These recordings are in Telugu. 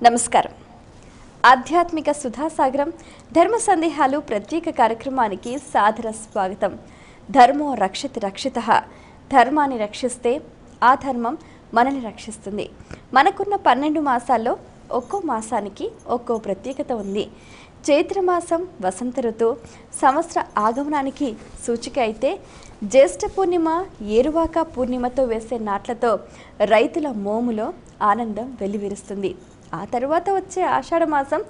నమస్కారం. ఆధ్యాత్మిక సుధాసాగరం ధర్మ సందేహాలు ప్రత్యేక కార్యక్రమానికి సాదర స్వాగతం. ధర్మో రక్షతి రక్షితః. ధర్మాన్ని రక్షిస్తే ఆ ధర్మం మనల్ని రక్షిస్తుంది. మనకున్న 12 మాసాల్లో ఒక్కో మాసానికి ఒక్కో ప్రత్యేకత ఉంది. చైత్రమాసం వసంత ఋతువు సంవత్సర ఆగమనానికి సూచిక అయితే, జ్యేష్ఠ పూర్ణిమ ఏరువాక పూర్ణిమతో వేసే నాట్లతో రైతుల మోములో ఆనందం వెల్లివిరుస్తుంది. ఆ తరువాత వచ్చే ఆషాఢ మాసం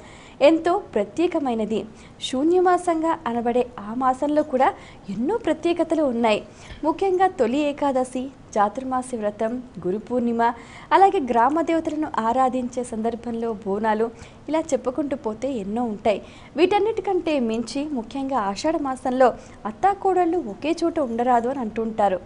ఎంతో ప్రత్యేకమైనది. శూన్యమాసంగా అనబడే ఆ మాసంలో కూడా ఎన్నో ప్రత్యేకతలు ఉన్నాయి. ముఖ్యంగా తొలి ఏకాదశి, చాతుర్మాసి వ్రతం, గురు పూర్ణిమ, అలాగే గ్రామ దేవతలను ఆరాధించే సందర్భంలో బోనాలు, ఇలా చెప్పుకుంటూ పోతే ఎన్నో ఉంటాయి. వీటన్నిటికంటే మించి ముఖ్యంగా ఆషాఢ మాసంలో అత్తాకోడళ్ళు ఒకే చోట ఉండరాదు అని అంటుంటారు.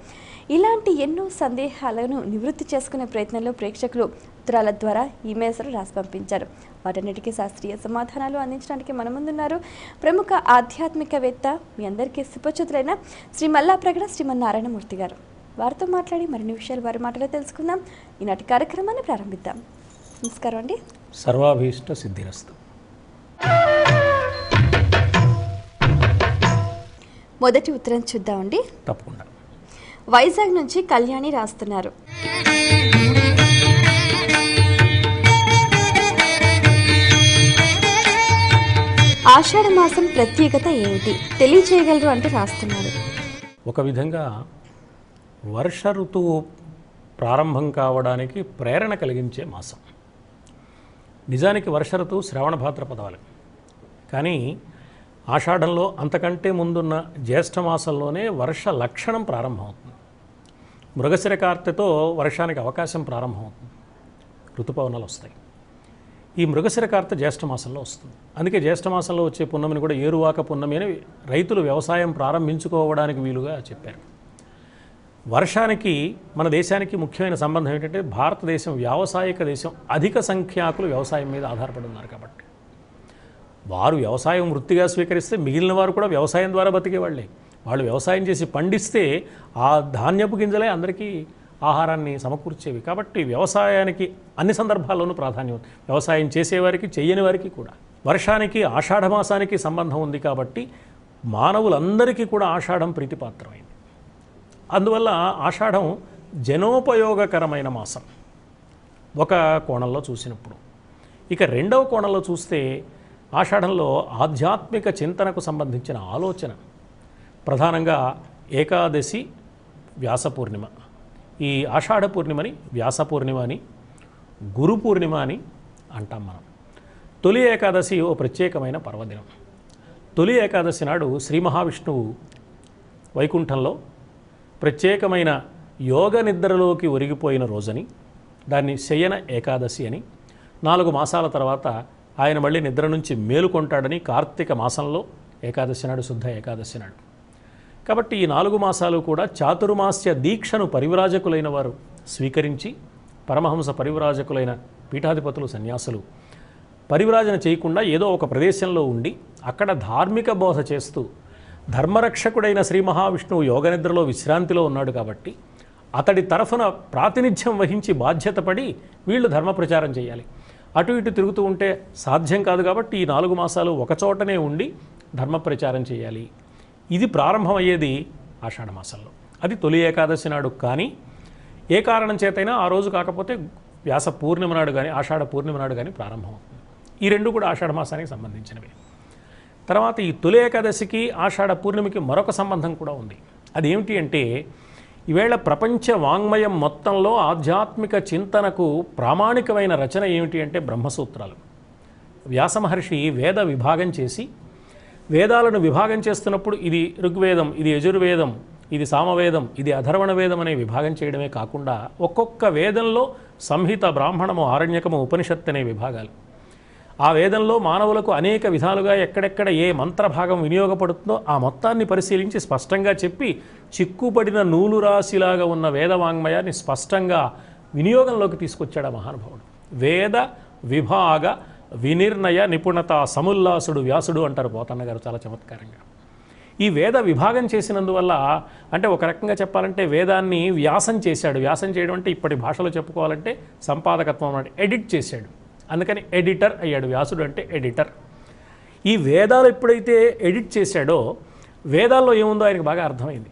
ఇలాంటి ఎన్నో సందేహాలను నివృత్తి చేసుకునే ప్రయత్నంలో ప్రేక్షకులు ఉత్తరాల ద్వారా ఈమెయిల్స్లో రాసి పంపించారు. వాటన్నిటికీ శాస్త్రీయ సమాధానాలు అందించడానికి మన ముందున్నారు ప్రముఖ ఆధ్యాత్మికవేత్త, మీ అందరికీ సుపరిచితులైన శ్రీ మల్లాప్రగడ శ్రీమన్నారాయణమూర్తి గారు. వారితో మాట్లాడి మరిన్ని విషయాలు వారి మాటలో తెలుసుకుందాం. ఈనాటి కార్యక్రమాన్ని ప్రారంభిద్దాం. నమస్కారం అండి. సర్వాభీష్ట సిద్ధిరస్తు. మొదటి ఉత్తరం చూద్దామండి. తప్పకుండా. వైజాగ్ నుంచి కళ్యాణి రాస్తున్నారు. ఆషాఢ మాసం ప్రత్యేకత ఏమిటి తెలియచేయగలరు అంటూ రాస్తున్నారు. ఒక విధంగా వర్ష ఋతువు ప్రారంభం కావడానికి ప్రేరణ కలిగించే మాసం. నిజానికి వర్ష ఋతువు శ్రవణ భాద్రపదాలు, కానీ ఆషాఢంలో అంతకంటే ముందున్న జ్యేష్ఠ మాసంలోనే వర్ష లక్షణం ప్రారంభమవుతుంది. మృగశిర కార్తెతో వర్షానికి అవకాశం ప్రారంభమవుతుంది. ఋతుపవనాలు వస్తాయి. ఈ మృగశిర కార్తె జ్యేష్ఠ మాసంలో వస్తుంది. అందుకే జ్యేష్ఠ మాసంలో వచ్చే పున్నమిని కూడా ఏరువాక పున్నమి అని రైతులు వ్యవసాయం ప్రారంభించుకోవడానికి వీలుగా చెప్పారు. వర్షానికి మన దేశానికి ముఖ్యమైన సంబంధం ఏంటంటే, భారతదేశం వ్యావసాయిక దేశం. అధిక సంఖ్యాకులు వ్యవసాయం మీద ఆధారపడి ఉన్నారు కాబట్టి వారు వ్యవసాయం వృత్తిగా స్వీకరిస్తే మిగిలిన వారు కూడా వ్యవసాయం ద్వారా బతికేవాళ్ళే. వాళ్ళు వ్యవసాయం చేసి పండిస్తే ఆ ధాన్యపు గింజలే అందరికీ ఆహారాన్ని సమకూర్చేవి. కాబట్టి వ్యవసాయానికి అన్ని సందర్భాల్లోనూ ప్రాధాన్యం, వ్యవసాయం చేసేవారికి చేయని వారికి కూడా. వర్షానికి ఆషాఢ మాసానికి సంబంధం ఉంది కాబట్టి మానవులందరికీ కూడా ఆషాఢం ప్రీతిపాత్రమైంది. అందువల్ల ఆషాఢం జనోపయోగకరమైన మాసం ఒక కోణంలో చూసినప్పుడు. ఇక రెండవ కోణంలో చూస్తే ఆషాఢంలో ఆధ్యాత్మిక చింతనకు సంబంధించిన ఆలోచన, ప్రధానంగా ఏకాదశి, వ్యాస పూర్ణిమ. ఈ ఆషాఢ పూర్ణిమని వ్యాస పూర్ణిమ అని, గురు పూర్ణిమ అని అంటాం మనం. తొలి ఏకాదశి ఓ ప్రత్యేకమైన పర్వదినం. తొలి ఏకాదశి నాడు శ్రీ మహావిష్ణువు వైకుంఠంలో ప్రత్యేకమైన యోగ నిద్రలోకి ఒరిగిపోయిన రోజని, దాన్ని శయన ఏకాదశి అని, 4 మాసాల తర్వాత ఆయన మళ్ళీ నిద్ర నుంచి మేలుకొంటాడని కార్తీక మాసంలో ఏకాదశి నాడు, శుద్ధ ఏకాదశి నాడు. కాబట్టి ఈ 4 మాసాలు కూడా చాతుర్మాస్య దీక్షను పరివ్రాజకులైన వారు స్వీకరించి, పరమహంస పరివ్రాజకులైన పీఠాధిపతులు, సన్యాసులు పరివ్రాజన చేయకుండా ఏదో ఒక ప్రదేశంలో ఉండి అక్కడ ధార్మిక బోధ చేస్తూ, ధర్మరక్షకుడైన శ్రీ మహావిష్ణువు యోగనిద్రలో విశ్రాంతిలో ఉన్నాడు కాబట్టి అతడి తరఫున ప్రాతినిధ్యం వహించి బాధ్యత పడి వీళ్ళు ధర్మ ప్రచారం చేయాలి. అటు ఇటు తిరుగుతూ ఉంటే సాధ్యం కాదు కాబట్టి ఈ 4 మాసాలు ఒకచోటనే ఉండి ధర్మ ప్రచారం చేయాలి. ఇది ప్రారంభమయ్యేది ఆషాఢ మాసంలో. అది తొలి ఏకాదశి నాడు. కానీ ఏ కారణం చేతైనా ఆ రోజు కాకపోతే వ్యాస పూర్ణిమ నాడు కానీ, ఆషాఢ పూర్ణిమ నాడు కానీ ప్రారంభమవుతుంది. ఈ రెండు కూడా ఆషాఢ మాసానికి సంబంధించినవి. తర్వాత ఈ తొలి ఏకాదశికి ఆషాఢ పూర్ణిమకి మరొక సంబంధం కూడా ఉంది. అదేమిటి అంటే, ఈవేళ ప్రపంచ వాంగ్మయం మొత్తంలో ఆధ్యాత్మిక చింతనకు ప్రామాణికమైన రచన ఏమిటి అంటే బ్రహ్మసూత్రాలు. వ్యాస మహర్షి వేద విభాగం చేసి, వేదాలను విభాగం చేస్తున్నప్పుడు ఇది ఋగ్వేదం, ఇది యజుర్వేదం, ఇది సామవేదం, ఇది అధర్వణ వేదం అనే విభాగం చేయడమే కాకుండా ఒక్కొక్క వేదంలో సంహిత, బ్రాహ్మణము, ఆరణ్యకము, ఉపనిషత్తు అనే విభాగాలు. ఆ వేదంలో మానవులకు అనేక విధాలుగా ఎక్కడెక్కడ ఏ మంత్రభాగం వినియోగపడుతుందో ఆ మొత్తాన్ని పరిశీలించి స్పష్టంగా చెప్పి, చిక్కుపడిన నూలు రాశిలాగా ఉన్న వేదవాంగ్మయాన్ని స్పష్టంగా వినియోగంలోకి తీసుకొచ్చాడు ఆ మహానుభావుడు. వేద విభాగ వినిర్ణయ నిపుణత సముల్లాసుడు వ్యాసుడు అంటారు పోతన్న గారు చాలా చమత్కారంగా. ఈ వేద విభాగం చేసినందువల్ల, అంటే ఒక రకంగా చెప్పాలంటే వేదాన్ని వ్యాసం చేశాడు. వ్యాసం చేయడం అంటే ఇప్పటి భాషలో చెప్పుకోవాలంటే సంపాదకత్వం అంటే ఎడిట్ చేశాడు. అందుకని ఎడిటర్ అయ్యాడు. వ్యాసుడు అంటే ఎడిటర్. ఈ వేదాలు ఎప్పుడైతే ఎడిట్ చేశాడో వేదాల్లో ఏముందో ఆయనకు బాగా అర్థమైంది.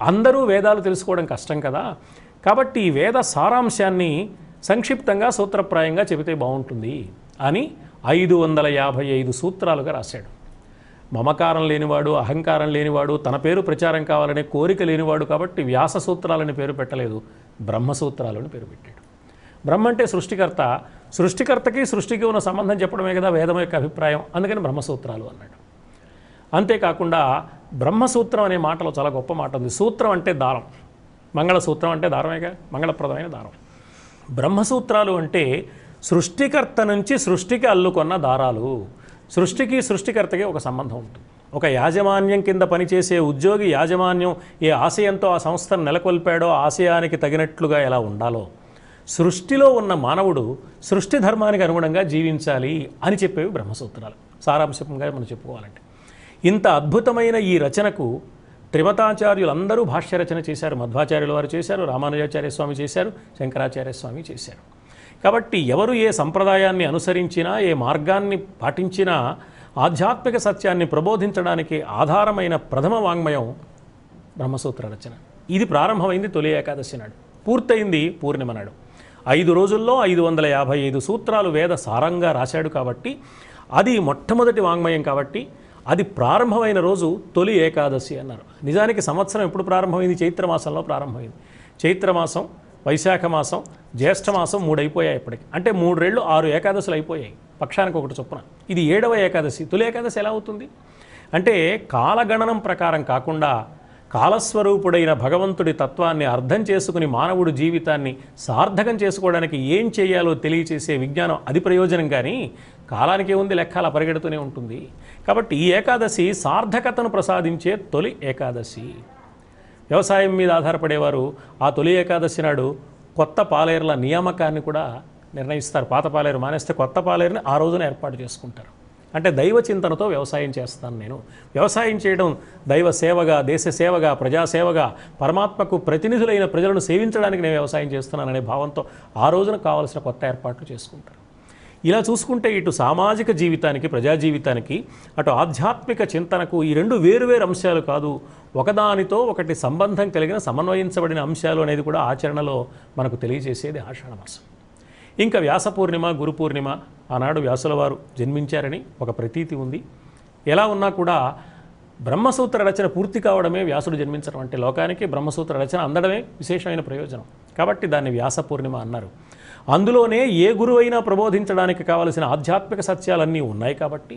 అందరూ వేదాలు తెలుసుకోవడం కష్టం కదా, కాబట్టి ఈ వేద సారాంశాన్ని సంక్షిప్తంగా సూత్రప్రాయంగా చెబితే బాగుంటుంది అని 555 సూత్రాలుగా రాశాడు. మమకారం లేనివాడు, అహంకారం లేనివాడు, తన పేరు ప్రచారం కావాలనే కోరిక లేనివాడు కాబట్టి వ్యాస సూత్రాలని పేరు పెట్టలేదు, బ్రహ్మసూత్రాలని పేరు పెట్టాడు. బ్రహ్మ అంటే సృష్టికర్త, సృష్టికర్తకి సృష్టికి ఉన్న సంబంధం చెప్పడమే కదా వేదం యొక్క అభిప్రాయం, అందుకని బ్రహ్మసూత్రాలు అన్నాడు. అంతేకాకుండా బ్రహ్మసూత్రం అనే మాటలో చాలా గొప్ప మాట ఉంది. సూత్రం అంటే దారం, మంగళసూత్రం అంటే దారమేగా, మంగళప్రదమైన దారం. బ్రహ్మసూత్రాలు అంటే సృష్టికర్త నుంచి సృష్టికి అల్లుకొన్న దారాలు. సృష్టికి సృష్టికర్తకి ఒక సంబంధం ఉంటుంది. ఒక యాజమాన్యం కింద పనిచేసే ఉద్యోగి యాజమాన్యం ఏ ఆశయంతో ఆ సంస్థను నెలకొల్పాడో ఆశయానికి తగినట్లుగా ఎలా ఉండాలో సృష్టిలో ఉన్న మానవుడు సృష్టి ధర్మానికి అనుగుణంగా జీవించాలి అని చెప్పేవి బ్రహ్మసూత్రాలు. సారాంశంగా మనం చెప్పుకోవాలంటే ఇంత అద్భుతమైన ఈ రచనకు త్రిమతాచార్యులందరూ భాష్య రచన చేశారు. మధ్వాచార్యుల వారు చేశారు, రామానుజాచార్య స్వామి చేశారు, శంకరాచార్య స్వామి చేశారు. కాబట్టి ఎవరు ఏ సంప్రదాయాన్ని అనుసరించినా, ఏ మార్గాన్ని పాటించినా ఆధ్యాత్మిక సత్యాన్ని ప్రబోధించడానికి ఆధారమైన ప్రథమ వాంగ్మయం బ్రహ్మసూత్ర రచన. ఇది ప్రారంభమైంది తొలి ఏకాదశి నాడు, పూర్తయింది పూర్ణిమ నాడు. 5 రోజుల్లో 555 సూత్రాలు వేద సారంగా రాశాడు కాబట్టి అది మొట్టమొదటి వాంగ్మయం కాబట్టి అది ప్రారంభమైన రోజు తొలి ఏకాదశి అన్నారు. నిజానికి సంవత్సరం ఎప్పుడు ప్రారంభమైంది? చైత్రమాసంలో ప్రారంభమైంది. చైత్రమాసం, వైశాఖ మాసం, జ్యేష్ఠమాసం 3 అయిపోయాయి ఇప్పటికి. అంటే 3 రెళ్ళు 6 ఏకాదశులు అయిపోయాయి, పక్షానికి ఒకటి చొప్పున. ఇది 7వ ఏకాదశి. తొలి ఏకాదశి ఎలా అవుతుంది అంటే కాలగణనం ప్రకారం కాకుండా కాలస్వరూపుడైన భగవంతుడి తత్వాన్ని అర్థం చేసుకుని మానవుడు జీవితాన్ని సార్థకం చేసుకోవడానికి ఏం చేయాలో తెలియచేసే విజ్ఞానం అది ప్రయోజనం. కానీ కాలానికి ఉంది, లెక్క అలా పరిగెడుతూనే ఉంటుంది. కాబట్టి ఈ ఏకాదశి సార్థకతను ప్రసాదించే తొలి ఏకాదశి. వ్యవసాయం మీద ఆధారపడేవారు ఆ తొలి ఏకాదశి నాడు కొత్త పాలేరుల నియామకాన్ని కూడా నిర్ణయిస్తారు. పాత పాలేరు మానేస్తే కొత్త పాలేరుని ఆ రోజున ఏర్పాటు చేసుకుంటారు. అంటే దైవ చింతనతో వ్యవసాయం చేస్తాను నేను. వ్యవసాయం చేయడం దైవ సేవగా, దేశ సేవగా, ప్రజాసేవగా, పరమాత్మకు ప్రతినిధులైన ప్రజలను సేవించడానికి నేను వ్యవసాయం చేస్తున్నాననే భావంతో ఆ రోజున కావాల్సిన కొత్త ఏర్పాట్లు చేసుకుంటారు. ఇలా చూసుకుంటే ఇటు సామాజిక జీవితానికి, ప్రజా జీవితానికి, అటు ఆధ్యాత్మిక చింతనకు ఈ రెండు వేరువేరు అంశాలు కాదు, ఒకదానితో ఒకటి సంబంధం కలిగిన సమన్వయించబడిన అంశాలు అనేది కూడా ఆచరణలో మనకు తెలియజేసేది ఆషాఢమాసం. ఇంకా వ్యాస పూర్ణిమ, గురు పూర్ణిమ, ఆనాడు వ్యాసుల వారు జన్మించారని ఒక ప్రతీతి ఉంది. ఎలా ఉన్నా కూడా బ్రహ్మసూత్ర రచన పూర్తి కావడమే వ్యాసుడు జన్మించడం అంటే లోకానికి బ్రహ్మసూత్ర రచన అందడమే విశేషమైన ప్రయోజనం. కాబట్టి దాన్ని వ్యాస పూర్ణిమ అన్నారు. అందులోనే ఏ గురువైనా ప్రబోధించడానికి కావలసిన ఆధ్యాత్మిక సత్యాలన్నీ ఉన్నాయి కాబట్టి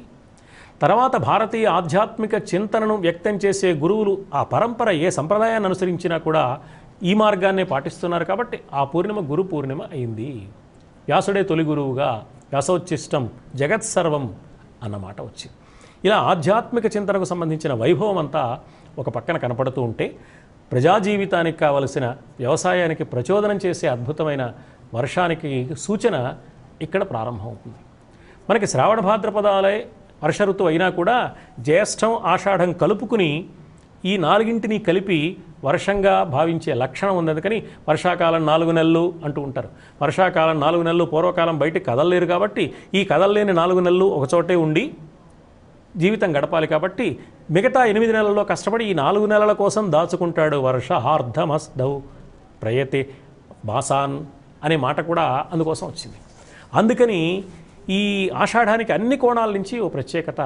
తర్వాత భారతీయ ఆధ్యాత్మిక చింతనను వ్యక్తం చేసే గురువులు ఆ పరంపర ఏ సంప్రదాయాన్ని అనుసరించినా కూడా ఈ మార్గాన్నే పాటిస్తున్నారు కాబట్టి ఆ పూర్ణిమ గురు పూర్ణిమ అయింది. వ్యాసుడే తొలి గురువుగా వ్యాసోచ్చిష్టం జగత్సర్వం అన్నమాట వచ్చింది. ఇలా ఆధ్యాత్మిక చింతనకు సంబంధించిన వైభవం అంతా ఒక పక్కన కనపడుతూ ఉంటే ప్రజా జీవితానికి కావలసిన వ్యవసాయానికి ప్రచోదనం చేసే అద్భుతమైన వర్షానికి సూచన ఇక్కడ ప్రారంభమవుతుంది. మనకి శ్రావణ భాద్రపదాలే వర్ష ఋతువు అయినా కూడా జ్యేష్ఠం, ఆషాఢం కలుపుకుని ఈ 4ంటిని కలిపి వర్షంగా భావించే లక్షణం ఉంది. అందుకని వర్షాకాలం 4 నెలలు అంటూ ఉంటారు. వర్షాకాలం 4 నెలలు, పూర్వకాలం బయటికి కదలలేరు కాబట్టి ఈ కదలలేని 4 నెలలు ఒకచోటే ఉండి జీవితం గడపాలి కాబట్టి మిగతా 8 నెలల్లో కష్టపడి ఈ 4 నెలల కోసం దాచుకుంటాడు. వర్షహార్ధమస్దౌ ప్రయతే బాసాన్ అనే మాట కూడా అందుకోసం వచ్చింది. అందుకని ఈ ఆషాఢానికి అన్ని కోణాల నుంచి ఓ ప్రత్యేకత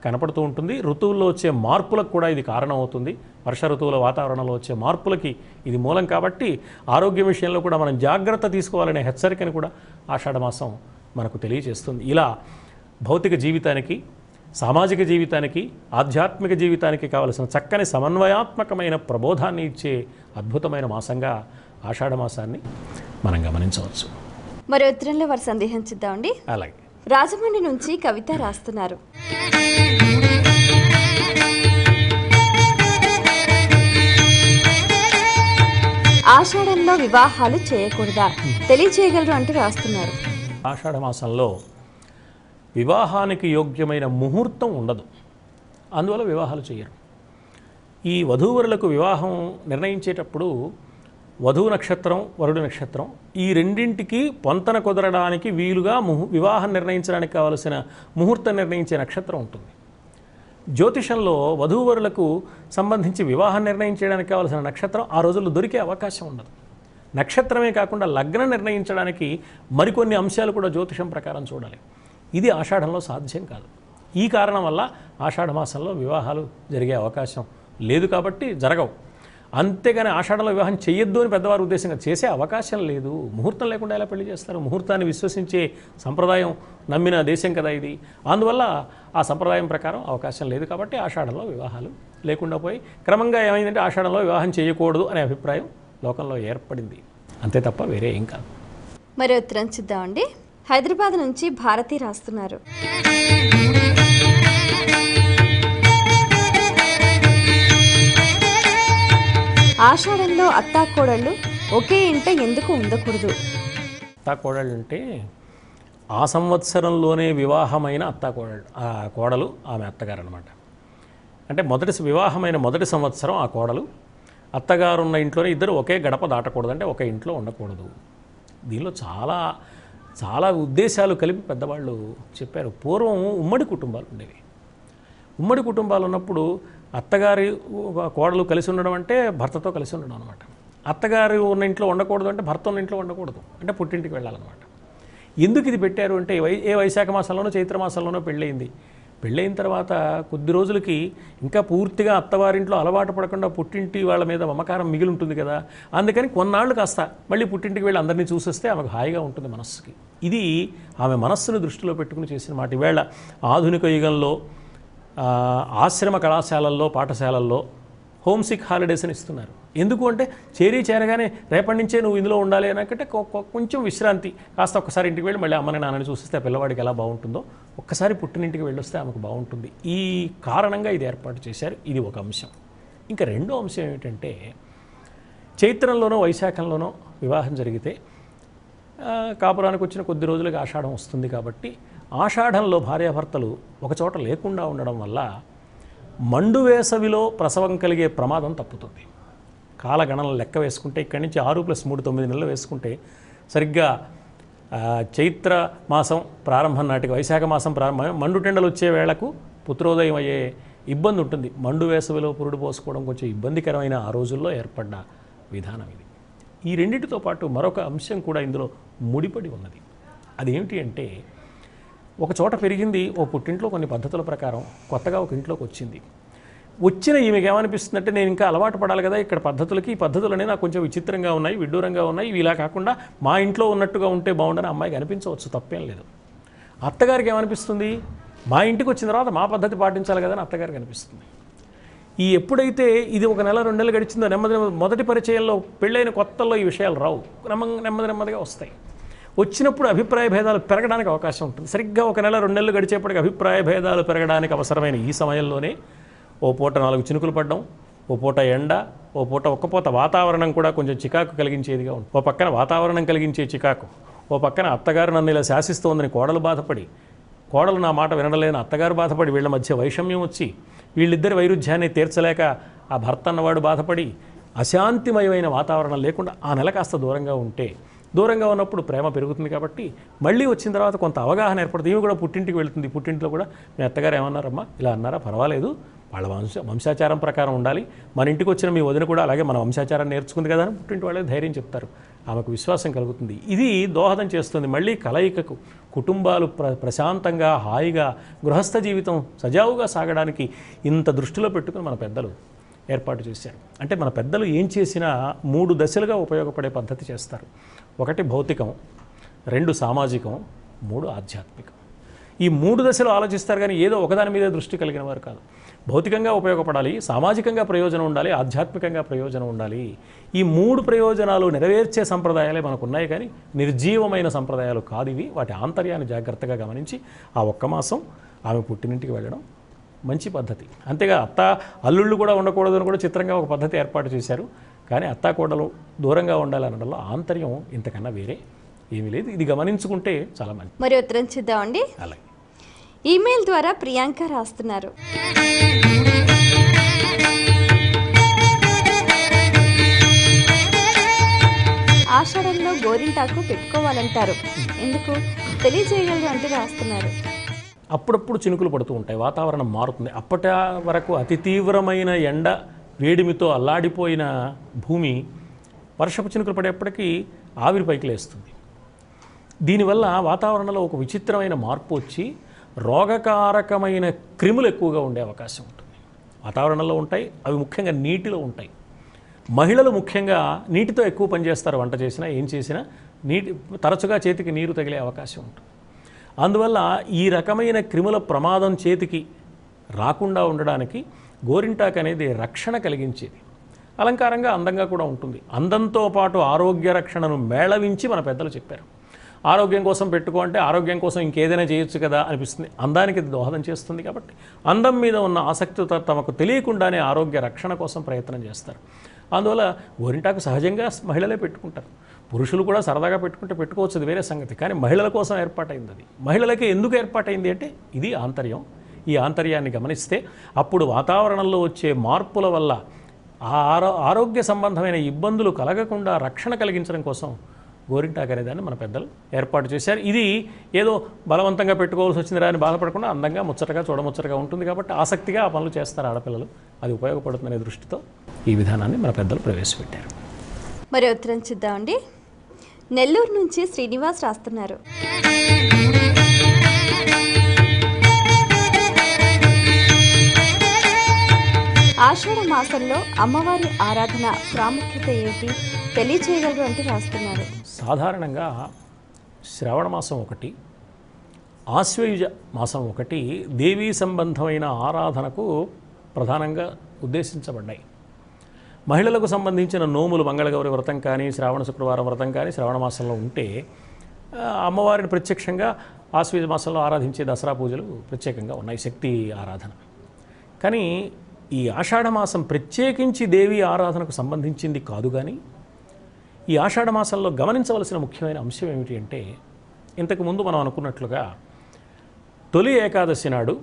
కనపడుతూ ఉంటుంది. ఋతువుల్లో వచ్చే మార్పులకు కూడా ఇది కారణం అవుతుంది. వర్ష ఋతువుల వాతావరణంలో వచ్చే మార్పులకి ఇది మూలం కాబట్టి ఆరోగ్యం విషయంలో కూడా మనం జాగ్రత్త తీసుకోవాలనే హెచ్చరికను కూడా ఆషాఢమాసం మనకు తెలియజేస్తుంది. ఇలా భౌతిక జీవితానికి, సామాజిక జీవితానికి, ఆధ్యాత్మిక జీవితానికి కావలసిన చక్కని సమన్వయాత్మకమైన ప్రబోధాన్ని ఇచ్చే అద్భుతమైన మాసంగా ఆషాఢమాసాన్ని మనం గమనించవచ్చు. మరి ఉత్తరంలో వారి సందేహం చూద్దామండి. అలాగే రాజమండ్రి నుంచి కవిత రాస్తున్నారు. ఆషాఢంలో వివాహాలు చేయకూడదా తెలియచేయగలరు అంటూ రాస్తున్నారు. ఆషాఢ మాసంలో వివాహానికి యోగ్యమైన ముహూర్తం ఉండదు, అందువల్ల వివాహాలు చేయరు. ఈ వధూవరులకు వివాహం నిర్ణయించేటప్పుడు వధువు నక్షత్రం, వరుడి నక్షత్రం, ఈ రెండింటికి పొంతన కుదరడానికి వీలుగా వివాహం నిర్ణయించడానికి కావలసిన ముహూర్తం నిర్ణయించే నక్షత్రం ఉంటుంది. జ్యోతిషంలో వధూవరులకు సంబంధించి వివాహం నిర్ణయించడానికి కావలసిన నక్షత్రం ఆ రోజుల్లో దొరికే అవకాశం ఉండదు. నక్షత్రమే కాకుండా లగ్నం నిర్ణయించడానికి మరికొన్ని అంశాలు కూడా జ్యోతిషం ప్రకారం చూడాలి. ఇది ఆషాఢంలో సాధ్యం కాదు. ఈ కారణం వల్ల ఆషాఢ మాసంలో వివాహాలు జరిగే అవకాశం లేదు, కాబట్టి జరగవు. అంతేగాని ఆషాఢంలో వివాహం చేయొద్దు అని పెద్దవారి ఉద్దేశంగా చేసే అవకాశం లేదు. ముహూర్తం లేకుండా ఎలా పెళ్లి చేస్తారు? ముహూర్తాన్ని విశ్వసించే సంప్రదాయం నమ్మిన దేశం కదా ఇది. అందువల్ల ఆ సంప్రదాయం ప్రకారం అవకాశం లేదు, కాబట్టి ఆషాఢంలో వివాహాలు లేకుండా పోయి క్రమంగా ఏమైందంటే ఆషాఢంలో వివాహం చేయకూడదు అనే అభిప్రాయం లోకంలో ఏర్పడింది. అంతే తప్ప వేరే ఏం కాదు. మరి ఉత్తరం చూద్దామండి. హైదరాబాద్ నుంచి భారతి రాస్తున్నారు. ఆషాఢంలో అత్తాకోడళ్ళు ఒకే ఇంట ఎందుకు ఉండకూడదు? అత్తాకోడళ్ళు అంటే ఆ సంవత్సరంలోనే వివాహమైన కోడలు ఆమె అత్తగారు అనమాట. అంటే వివాహమైన మొదటి సంవత్సరం ఆ కోడలు అత్తగారు ఉన్న ఇంట్లోనే ఇద్దరు ఒకే గడప దాటకూడదు, అంటే ఒకే ఇంట్లో ఉండకూడదు. దీనిలో చాలా చాలా ఉద్దేశాలు కలిపి పెద్దవాళ్ళు చెప్పారు. పూర్వం ఉమ్మడి కుటుంబాలు ఉండేవి. ఉమ్మడి కుటుంబాలు ఉన్నప్పుడు అత్తగారి కోడలు కలిసి ఉండడం అంటే భర్తతో కలిసి ఉండడం అనమాట. అత్తగారు ఉన్న ఇంట్లో ఉండకూడదు అంటే భర్త ఉన్న ఇంట్లో ఉండకూడదు, అంటే పుట్టింటికి వెళ్ళాలన్నమాట. ఎందుకు ఇది పెట్టారు అంటే ఏ వైశాఖ మాసంలోనో చైత్ర మాసంలోనో పెళ్ళయింది. పెళ్ళైన తర్వాత కొద్ది రోజులకి ఇంకా పూర్తిగా అత్తవారింట్లో అలవాటు పడకుండా పుట్టింటి వాళ్ళ మీద మమకారం మిగిలి ఉంటుంది కదా. అందుకని కొన్నాళ్ళు కాస్త మళ్ళీ పుట్టింటికి వెళ్ళి అందరినీ చూసేస్తే ఆమెకు హాయిగా ఉంటుంది మనస్సుకి. ఇది ఆమె మనస్సును దృష్టిలో పెట్టుకుని చేసిన మాట. ఈవేళ ఆధునిక యుగంలో ఆశ్రమ కళాశాలల్లో, పాఠశాలల్లో హోమ్సిక్ హాలిడేస్ అని ఇస్తున్నారు. ఎందుకు అంటే చేరగానే రేపటి నుంచే నువ్వు ఇందులో ఉండాలి అనకంటే కొంచెం విశ్రాంతి, కాస్త ఒక్కసారి ఇంటికి వెళ్ళి మళ్ళీ అమ్మని నాన్నని చూస్తే పిల్లవాడికి ఎలా బాగుంటుందో ఒక్కసారి పుట్టినింటికి వెళ్ళొస్తే ఆమెకు బాగుంటుంది. ఈ కారణంగా ఇది ఏర్పాటు చేశారు. ఇది ఒక అంశం. ఇంకా రెండో అంశం ఏమిటంటే చైత్రంలోనో వైశాఖంలోనో వివాహం జరిగితే కాపురానికి వచ్చిన కొద్ది రోజులకి ఆషాఢం వస్తుంది. కాబట్టి ఆషాఢంలో భార్యాభర్తలు ఒకచోట లేకుండా ఉండడం వల్ల మండు వేసవిలో ప్రసవం కలిగే ప్రమాదం తప్పుతుంది. కాలగణన లెక్క వేసుకుంటే ఇక్కడి నుంచి 6 + 3 9 నెలలు వేసుకుంటే సరిగ్గా చైత్ర మాసం ప్రారంభం నాటికి వైశాఖ మాసం మండు టెండలు వచ్చే వేళకు పుత్రోదయం అయ్యే ఇబ్బంది ఉంటుంది. మండు వేసవిలో పురుడు పోసుకోవడం కొంచెం ఇబ్బందికరమైన ఆ రోజుల్లో ఏర్పడ్డ విధానం ఇది. ఈ రెండింటితో పాటు మరొక అంశం కూడా ఇందులో ముడిపడి ఉన్నది. అదేమిటి అంటే ఒక చోట పెరిగింది, ఓ పుట్టింట్లో కొన్ని పద్ధతుల ప్రకారం కొత్తగా ఒక ఇంట్లోకి వచ్చిన ఈమెకి ఏమనిపిస్తుందంటే నేను ఇంకా అలవాటు పడాలి కదా ఇక్కడ పద్ధతులకి, ఈ పద్ధతులు అనేవి నాకు కొంచెం విచిత్రంగా ఉన్నాయి, విడ్డూరంగా ఉన్నాయి, ఇవి ఇలా కాకుండా మా ఇంట్లో ఉన్నట్టుగా ఉంటే బాగుండని అమ్మాయికి అనిపించవచ్చు, తప్పేం లేదు. అత్తగారికి ఏమనిపిస్తుంది, మా ఇంటికి వచ్చిన తర్వాత మా పద్ధతి పాటించాలి కదా అని అత్తగారికి అనిపిస్తుంది. ఎప్పుడైతే ఇది ఒక నెల 2 నెలలు గడిచిందో మొదటి పరిచయంలో పెళ్ళైన కొత్తల్లో ఈ విషయాలు రావు, నెమ్మదిగా వస్తాయి. వచ్చినప్పుడు అభిప్రాయ భేదాలు పెరగడానికి అవకాశం ఉంటుంది. సరిగ్గా ఒక నెల 2 నెలలు గడిచేప్పటికి అభిప్రాయ భేదాలు పెరగడానికి అవసరమైన ఈ సమయంలోనే ఓ పూట 4 చినుకులు పడడం, ఓ పూట ఎండ, ఓ పూట ఒక్కపోత వాతావరణం కూడా కొంచెం చికాకు కలిగించేదిగా ఉంటుంది. ఓ పక్కన వాతావరణం కలిగించే చికాకు, ఓ పక్కన అత్తగారు నన్ను ఇలా శాసిస్తోందని కోడలు బాధపడి, కోడలు నా మాట వినడలేని అత్తగారు బాధపడి, వీళ్ళ మధ్య వైషమ్యం వచ్చి వీళ్ళిద్దరి వైరుధ్యాన్ని తీర్చలేక ఆ భర్త అన్నవాడు బాధపడి అశాంతిమయమైన వాతావరణం లేకుండా ఆ నెల కాస్త దూరంగా ఉన్నప్పుడు ప్రేమ పెరుగుతుంది. కాబట్టి మళ్ళీ వచ్చిన తర్వాత కొంత అవగాహన ఏర్పడుతుంది. ఈమె కూడా పుట్టింటికి వెళుతుంది. పుట్టింట్లో కూడా మీ అత్తగారు ఏమన్నారమ్మా, ఇలా అన్నారా, పర్వాలేదు, వాళ్ళ వంశాచారం ప్రకారం ఉండాలి, మన ఇంటికి వచ్చిన మీ వదిన కూడా అలాగే మన వంశాచారాన్ని నేర్చుకుంది కదా అని పుట్టింటి వాళ్ళే ధైర్యం చెప్తారు. ఆమెకు విశ్వాసం కలుగుతుంది. ఇది దోహదం చేస్తుంది మళ్ళీ కలయికకు. కుటుంబాలు ప్రశాంతంగా హాయిగా గృహస్థ జీవితం సజావుగా సాగడానికి ఇంత దృష్టిలో పెట్టుకుని మన పెద్దలు ఏర్పాటు చేశారు. అంటే మన పెద్దలు ఏం చేసినా 3 దశలుగా ఉపయోగపడే పద్ధతి చేస్తారు. 1 భౌతికం, 2 సామాజికం, 3 ఆధ్యాత్మికం. ఈ 3 దశలు ఆలోచిస్తారు కానీ ఏదో ఒకదాని మీద దృష్టి కలిగిన వారు కాదు. భౌతికంగా ఉపయోగపడాలి, సామాజికంగా ప్రయోజనం ఉండాలి, ఆధ్యాత్మికంగా ప్రయోజనం ఉండాలి. ఈ 3 ప్రయోజనాలు నెరవేర్చే సంప్రదాయాలే మనకున్నాయి కానీ నిర్జీవమైన సంప్రదాయాలు కాదు ఇవి. వాటి ఆంతర్యాన్ని జాగ్రత్తగా గమనించి ఆ 1 మాసం ఆమె పుట్టినింటికి వెళ్ళడం మంచి పద్ధతి. అంతేగా అల్లుళ్ళు కూడా ఉండకూడదని కూడా చిత్రంగా ఒక పద్ధతి ఏర్పాటు చేశారు. కానీ అత్తాకోడలు దూరంగా ఉండాలనడంలో ఆంతర్యం ఇంతకన్నా వేరే ఏమీ లేదు. ఇది గమనించుకుంటే చాలా మంచిది. మరి ఉత్తరం చూద్దామండి. అలాగే ఈమెయిల్ ద్వారా ప్రియాంక రాస్తున్నారు. గోరింటాకు పెట్టుకోవాలంటారు. ఎందుకు తెలియజేయగలరు అంటూ రాస్తున్నారు. అప్పుడప్పుడు చినుకులు పడుతూ ఉంటాయి, వాతావరణం మారుతుంది. అప్పటి వరకు అతి తీవ్రమైన ఎండ వేడిమితో అల్లాడిపోయిన భూమి వర్షపు చినుకులు పడేప్పటికీ ఆవిరి పైకి లేస్తుంది. దీనివల్ల వాతావరణంలో ఒక విచిత్రమైన మార్పు వచ్చి రోగకారకమైన క్రిములు ఎక్కువగా ఉండే అవకాశం ఉంటుంది. వాతావరణంలో ఉంటాయి, అవి ముఖ్యంగా నీటిలో ఉంటాయి. మహిళలు ముఖ్యంగా నీటితో ఎక్కువ పనిచేస్తారు. వంట చేసినా ఏం చేసినా తరచుగా చేతికి నీరు తగిలే అవకాశం ఉంటుంది. అందువల్ల ఈ రకమైన క్రిముల ప్రమాదం చేతికి రాకుండా ఉండడానికి గోరింటాకు అనేది రక్షణ కలిగించేది. అలంకారంగా అందంగా కూడా ఉంటుంది. అందంతో పాటు ఆరోగ్య రక్షణను మేళవించి మన పెద్దలు చెప్పారు. ఆరోగ్యం కోసం పెట్టుకో అంటే ఆరోగ్యం కోసం ఇంకేదైనా చేయొచ్చు కదా అనిపిస్తుంది. అందానికి దోహదం చేస్తుంది కాబట్టి అందం మీద ఉన్న ఆసక్తితో తమకు తెలియకుండానే ఆరోగ్య రక్షణ కోసం ప్రయత్నం చేస్తారు. అందువల్ల గోరింటాకు సహజంగా మహిళలే పెట్టుకుంటారు. పురుషులు కూడా సరదాగా పెట్టుకోవచ్చు, అది వేరే సంగతి. కానీ మహిళల కోసం ఏర్పాటైంది. అది మహిళలకి ఎందుకు ఏర్పాటైంది అంటే ఇది ఆంతర్యం. ఈ ఆంతర్యాన్ని గమనిస్తే అప్పుడు వాతావరణంలో వచ్చే మార్పుల వల్ల ఆరోగ్య సంబంధమైన ఇబ్బందులు కలగకుండా రక్షణ కలిగించడం కోసం గోరింటాకు అనేదాన్ని మన పెద్దలు ఏర్పాటు చేశారు. ఇది ఏదో బలవంతంగా పెట్టుకోవాల్సి వచ్చిందిరా అని బాధపడకుండా అందంగా ముచ్చటగా చూడముచ్చటగా ఉంటుంది కాబట్టి ఆసక్తిగా ఆ పనులు చేస్తారు ఆడపిల్లలు. అది ఉపయోగపడుతుందనే దృష్టితో ఈ విధానాన్ని మన పెద్దలు ప్రవేశపెట్టారు. మరి ఉత్తరం చూద్దామండి. నెల్లూరు నుంచి శ్రీనివాస్ రాస్తున్నారు. ఆషాఢ మాసంలో అమ్మవారి ఆరాధన ప్రాముఖ్యత ఏంటి తెలియచేయగలరు అంటూ రాస్తున్నారు. సాధారణంగా శ్రావణ మాసం ఒకటి, ఆశ్వయుజ మాసం ఒకటి దేవీ సంబంధమైన ఆరాధనకు ప్రధానంగా ఉద్దేశించబడ్డాయి. మహిళలకు సంబంధించిన నోములు మంగళగౌరి వ్రతం కానీ శ్రావణ శుక్రవారం వ్రతం కానీ శ్రావణ మాసంలో ఉంటే అమ్మవారిని ప్రత్యక్షంగా ఆశ్వయుజ మాసంలో ఆరాధించే దసరా పూజలు ప్రత్యేకంగా ఉన్నాయి, శక్తి ఆరాధన. కానీ ఈ ఆషాఢ మాసం ప్రత్యేకించి దేవీ ఆరాధనకు సంబంధించింది కాదు. కానీ ఈ ఆషాఢ మాసంలో గమనించవలసిన ముఖ్యమైన అంశం ఏమిటి అంటే, ఇంతకుముందు మనం అనుకున్నట్లుగా తొలి ఏకాదశి నాడు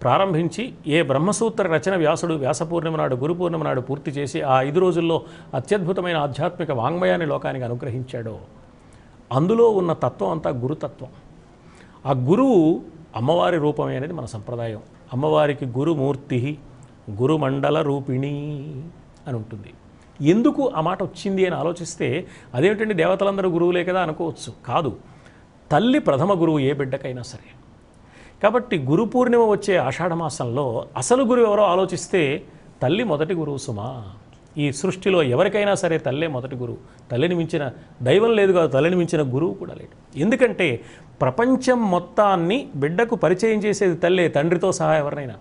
ప్రారంభించి ఏ బ్రహ్మసూత్ర రచన వ్యాసుడు వ్యాసపూర్ణిమ నాడు గురు పూర్ణిమ నాడు పూర్తి చేసి ఆ 5 రోజుల్లో అత్యద్భుతమైన ఆధ్యాత్మిక వాంగ్మయాన్ని లోకానికి అనుగ్రహించాడో అందులో ఉన్న తత్వం అంతా గురుతత్వం. ఆ గురువు అమ్మవారి రూపమే అనేది మన సంప్రదాయం. అమ్మవారికి గురుమూర్తి గురుమండల రూపిణి అని ఉంటుంది. ఎందుకు ఆ మాట వచ్చింది అని ఆలోచిస్తే అదేమిటండి దేవతలందరూ గురువులే కదా అనుకోవచ్చు. కాదు, తల్లి ప్రథమ గురువు ఏ బిడ్డకైనా సరే. కాబట్టి గురు పూర్ణిమ వచ్చే ఆషాఢమాసంలో అసలు గురువు ఎవరో ఆలోచిస్తే తల్లి మొదటి గురువు సుమా. ఈ సృష్టిలో ఎవరికైనా సరే తల్లే మొదటి గురువు. తల్లిని మించిన దైవం లేదు కాదు, తల్లిని మించిన గురువు కూడా లేడు. ఎందుకంటే ప్రపంచం మొత్తాన్ని బిడ్డకు పరిచయం చేసేది తల్లే, తండ్రితో సహా ఎవరినైనా.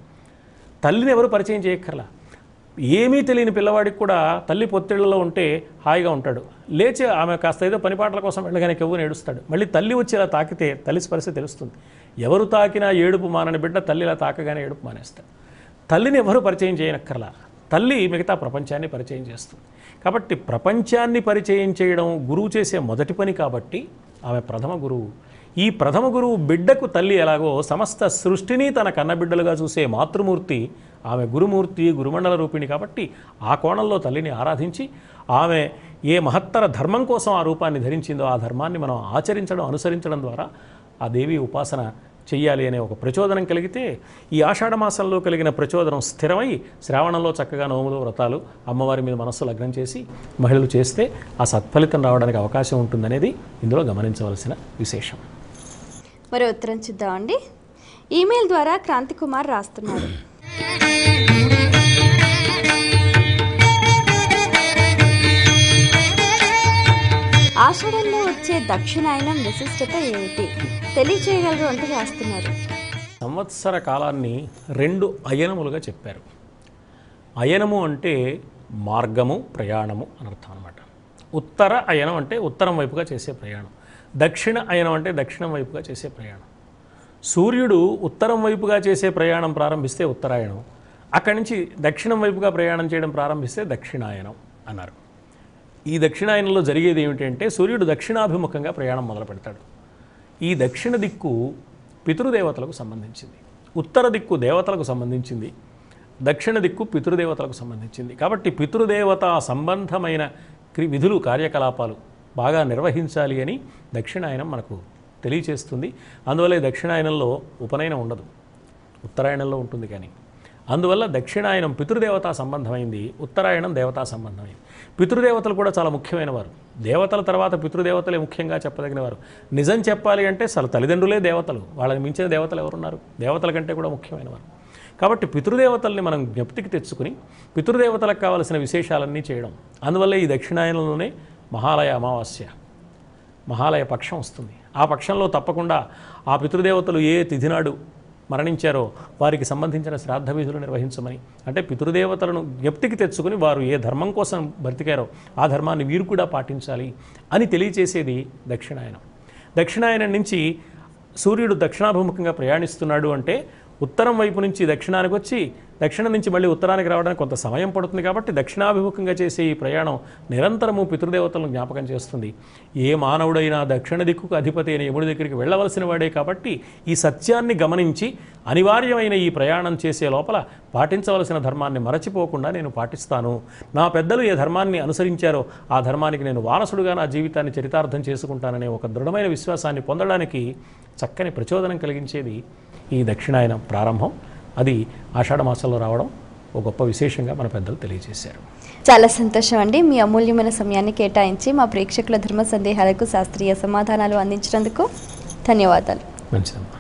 తల్లిని ఎవరు పరిచయం చేయక్కర్లా. ఏమీ తెలియని పిల్లవాడికి కూడా తల్లి పొత్తిళ్లలో ఉంటే హాయిగా ఉంటాడు. లేచి ఆమె కాస్త ఏదో పనిపాట్ల కోసం వెళ్ళగానే కెవ్వుని ఏడుస్తాడు. మళ్ళీ తల్లి వచ్చి ఇలా తాకితే తల్లి స్పర్శ తెలుస్తుంది. ఎవరు తాకినా ఏడుపు మానని బిడ్డ తల్లి ఇలా తాకగానే ఏడుపు మానేస్తాడు. తల్లిని ఎవరు పరిచయం చేయనక్కర్లా, తల్లి మిగతా ప్రపంచాన్ని పరిచయం చేస్తుంది. కాబట్టి ప్రపంచాన్ని పరిచయం చేయడం గురువు చేసే మొదటి పని కాబట్టి ఆమె ప్రథమ గురువు. ఈ ప్రథమ గురువు బిడ్డకు తల్లి ఎలాగో సమస్త సృష్టిని తన కన్నబిడ్డలుగా చూసే మాతృమూర్తి ఆమె గురుమూర్తి గురుమండల రూపిణి. కాబట్టి ఆ కోణంలో తల్లిని ఆరాధించి ఆమె ఏ మహత్తర ధర్మం కోసం ఆ రూపాన్ని ధరించిందో ఆ ధర్మాన్ని మనం ఆచరించడం అనుసరించడం ద్వారా ఆ దేవి ఉపాసన చెయ్యాలి అనే ఒక ప్రచోదనం కలిగితే ఈ ఆషాఢ మాసంలో కలిగిన ప్రచోదనం స్థిరమై శ్రావణంలో చక్కగా నోములు వ్రతాలు అమ్మవారి మీద మనస్సు లగ్నం చేసి మహిళలు చేస్తే ఆ సత్ఫలితం రావడానికి అవకాశం ఉంటుందనేది ఇందులో గమనించవలసిన విశేషం. మరో ఉత్తరం చూద్దామండి. ఈమెయిల్ ద్వారా క్రాంతి కుమార్ రాస్తున్నారు. ఆషాఢంలో వచ్చే దక్షిణాయనం విశిష్టత ఏమిటి తెలియచేయగలరు అంటూ రాస్తున్నారు. సంవత్సర కాలాన్ని 2 అయనములుగా చెప్పారు. అయనము అంటే మార్గము ప్రయాణము అని అర్థం అనమాట. ఉత్తర అయనం అంటే ఉత్తరం వైపుగా చేసే ప్రయాణం, దక్షిణ అయనం అంటే దక్షిణం వైపుగా చేసే ప్రయాణం. సూర్యుడు ఉత్తరం వైపుగా చేసే ప్రయాణం ప్రారంభిస్తే ఉత్తరాయణం, అక్కడి నుంచి దక్షిణం వైపుగా ప్రయాణం చేయడం ప్రారంభిస్తే దక్షిణాయనం అన్నారు. ఈ దక్షిణాయనంలో జరిగేది ఏమిటంటే సూర్యుడు దక్షిణాభిముఖంగా ప్రయాణం మొదలు పెడతాడు. ఈ దక్షిణ దిక్కు పితృదేవతలకు సంబంధించింది, ఉత్తర దిక్కు దేవతలకు సంబంధించింది, దక్షిణ దిక్కు పితృదేవతలకు సంబంధించింది. కాబట్టి పితృదేవత సంబంధమైన విధులు కార్యకలాపాలు బాగా నిర్వహించాలి అని దక్షిణాయనం మనకు తెలియచేస్తుంది. అందువల్ల దక్షిణాయనంలో ఉపనయనం ఉండదు, ఉత్తరాయణంలో ఉంటుంది. కానీ అందువల్ల దక్షిణాయనం పితృదేవతా సంబంధమైంది, ఉత్తరాయణం దేవతా సంబంధమైంది. పితృదేవతలు కూడా చాలా ముఖ్యమైన వారు. దేవతల తర్వాత పితృదేవతలే ముఖ్యంగా చెప్పదగిన వారు. నిజం చెప్పాలి అంటే అసలు తల్లిదండ్రులే దేవతలు, వాళ్ళని మించిన దేవతలు ఎవరున్నారు? దేవతల కంటే కూడా ముఖ్యమైన వారు. కాబట్టి పితృదేవతల్ని మనం జ్ఞప్తికి తెచ్చుకుని పితృదేవతలకు కావలసిన విశేషాలన్నీ చేయడం. అందువల్ల ఈ దక్షిణాయనంలోనే మహాలయ అమావాస్య, మహాలయ పక్షం వస్తుంది. ఆ పక్షంలో తప్పకుండా ఆ పితృదేవతలు ఏ తిథి నాడు మరణించారో వారికి సంబంధించిన శ్రాద్ధ విధులు నిర్వహించమని, అంటే పితృదేవతలను జ్ఞప్తికి తెచ్చుకుని వారు ఏ ధర్మం కోసం బ్రతికారో ఆ ధర్మాన్ని వీరు కూడా పాటించాలి అని తెలియచేసేది దక్షిణాయనం. దక్షిణాయనం నుంచి సూర్యుడు దక్షిణాభిముఖంగా ప్రయాణిస్తున్నాడు అంటే ఉత్తరం వైపు నుంచి దక్షిణానికి వచ్చి దక్షిణం నుంచి మళ్ళీ ఉత్తరానికి రావడానికి కొంత సమయం పడుతుంది. కాబట్టి దక్షిణాభిముఖంగా చేసే ఈ ప్రయాణం నిరంతరము పితృదేవతలను జ్ఞాపకం చేస్తుంది. ఏ మానవుడైనా దక్షిణ దిక్కుకు అధిపతి అయిన యముడి దగ్గరికి వెళ్ళవలసిన వాడే. కాబట్టి ఈ సత్యాన్ని గమనించి అనివార్యమైన ఈ ప్రయాణం చేసే లోపల పాటించవలసిన ధర్మాన్ని మరచిపోకుండా నేను పాటిస్తాను, నా పెద్దలు ఏ ధర్మాన్ని అనుసరించారో ఆ ధర్మానికి నేను వారసుడుగా నా జీవితాన్ని చరితార్థం చేసుకుంటాననే ఒక దృఢమైన విశ్వాసాన్ని పొందడానికి చక్కని ప్రచోదనం కలిగించేది ఈ దక్షిణాయనం ప్రారంభం. అది ఆషాఢమాసంలో రావడం ఒక గొప్ప విశేషంగా మన పెద్దలు తెలియజేశారు. చాలా సంతోషం అండి. మీ అమూల్యమైన సమయాన్ని కేటాయించి మా ప్రేక్షకుల ధర్మ సందేహాలకు శాస్త్రీయ సమాధానాలు అందించినందుకు ధన్యవాదాలు. మంచిదమ్మా.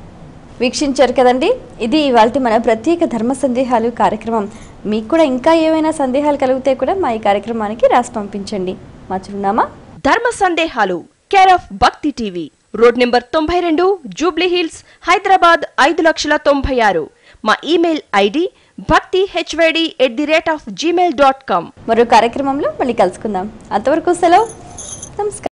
వీక్షించారు కదండి, ఇది ఇవాళ మన ప్రత్యేక ధర్మ సందేహాలు కార్యక్రమం. మీకు కూడా ఇంకా ఏమైనా సందేహాలు కలిగితే కూడా మా ఈ కార్యక్రమానికి రాసి పంపించండి. మా చిరునామా ధర్మ సందేహాలు, కేర్ ఆఫ్ భక్తి TV, road number 92, Jubilee hills, Hyderabad 5,96,000. మా ఇమెయిల్ ఐడి bhaktihvd@gmail.com. మరో కార్యక్రమంలో మళ్ళీ కలుసుకుందాం. అంతవరకు సెలవు. నమస్కారం.